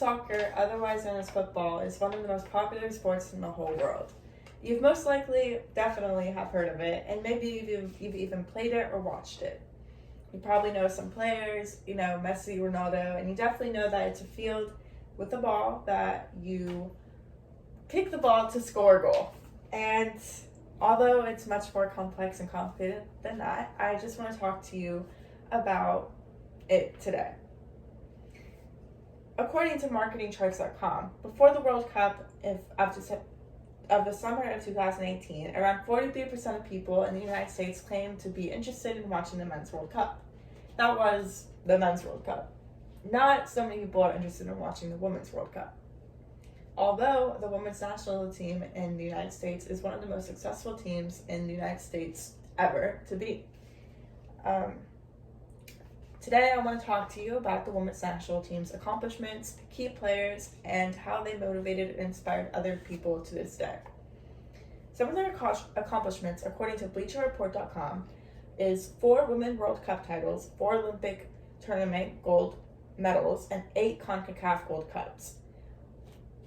soccer, otherwise known as football, is one of the most popular sports in the whole world. You've most likely, definitely have heard of it, and maybe you've even played it or watched it. You probably know some players, Messi, Ronaldo, and you definitely know that it's a field with a ball that you kick the ball to score a goal. And although it's much more complex and complicated than that, I just want to talk to you about it today. According to marketingcharts.com, before the World Cup of the summer of 2018, around 43% of people in the United States claimed to be interested in watching the Men's World Cup. That was the Men's World Cup. Not so many people are interested in watching the Women's World Cup. Although the women's national team in the United States is one of the most successful teams in the United States ever to be. Today I want to talk to you about the women's national team's accomplishments, key players, and how they motivated and inspired other people to this day. Some of their accomplishments, according to BleacherReport.com, is 4 Women's World Cup titles, 4 Olympic tournament gold medals, and 8 CONCACAF Gold Cups.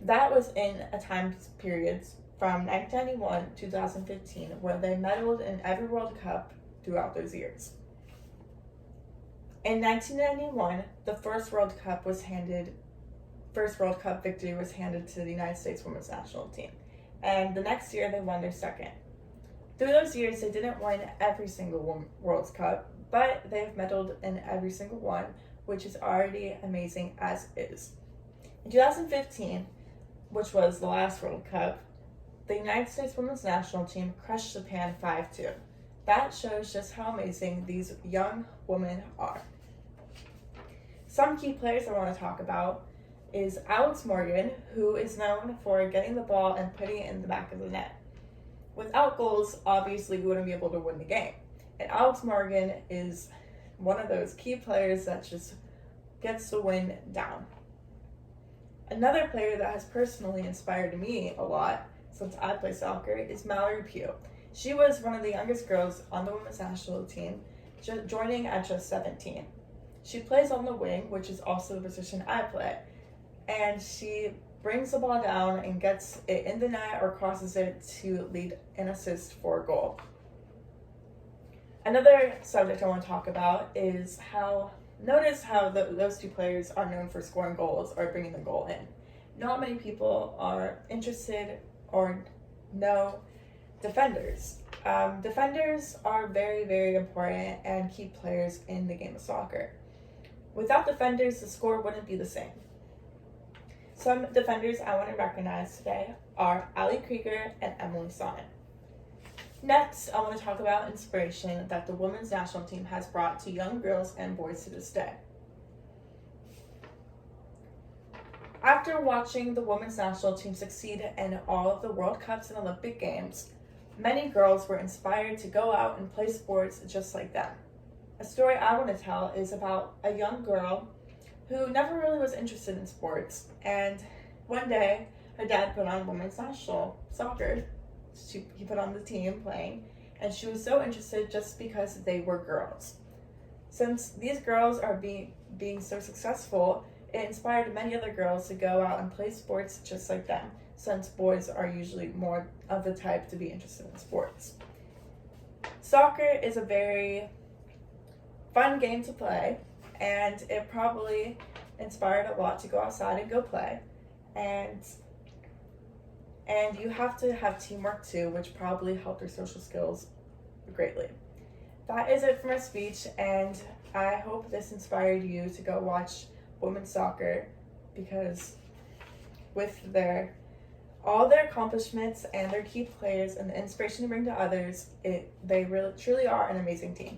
That was in a time period from 1991 to 2015 where they medaled in every World Cup throughout those years. In 1991, the first World Cup victory was handed to the United States women's national team, and the next year they won their second. Through those years, they didn't win every single World Cup, but they've medaled in every single one, which is already amazing as is. In 2015, which was the last World Cup, the United States women's national team crushed Japan 5-2. That shows just how amazing these young women are. Some key players I want to talk about is Alex Morgan, who is known for getting the ball and putting it in the back of the net. Without goals, obviously, we wouldn't be able to win the game. And Alex Morgan is one of those key players that just gets the win down. Another player that has personally inspired me a lot since I play soccer is Mallory Pugh. She was one of the youngest girls on the women's national team, joining at just 17. She plays on the wing, which is also the position I play, and she brings the ball down and gets it in the net or crosses it to lead an assist for a goal. Another subject I want to talk about is notice how those two players are known for scoring goals or bringing the goal in. Not many people are interested or know defenders. Defenders are very, very important and key players in the game of soccer. Without defenders, the score wouldn't be the same. Some defenders I want to recognize today are Ali Krieger and Emily Sonnet. Next, I want to talk about inspiration that the women's national team has brought to young girls and boys to this day. After watching the women's national team succeed in all of the World Cups and Olympic Games, many girls were inspired to go out and play sports just like them. A story I want to tell is about a young girl who never really was interested in sports, and one day her dad put on women's national soccer. He put on the team playing, and she was so interested just because they were girls. Since these girls are being so successful, it inspired many other girls to go out and play sports just like them, since boys are usually more of the type to be interested in sports. Soccer is a very fun game to play, and it probably inspired a lot to go outside and go play. And you have to have teamwork too, which probably helped their social skills greatly. That is it for my speech, and I hope this inspired you to go watch women's soccer, because with all their accomplishments and their key players and the inspiration they bring to others, they really truly are an amazing team.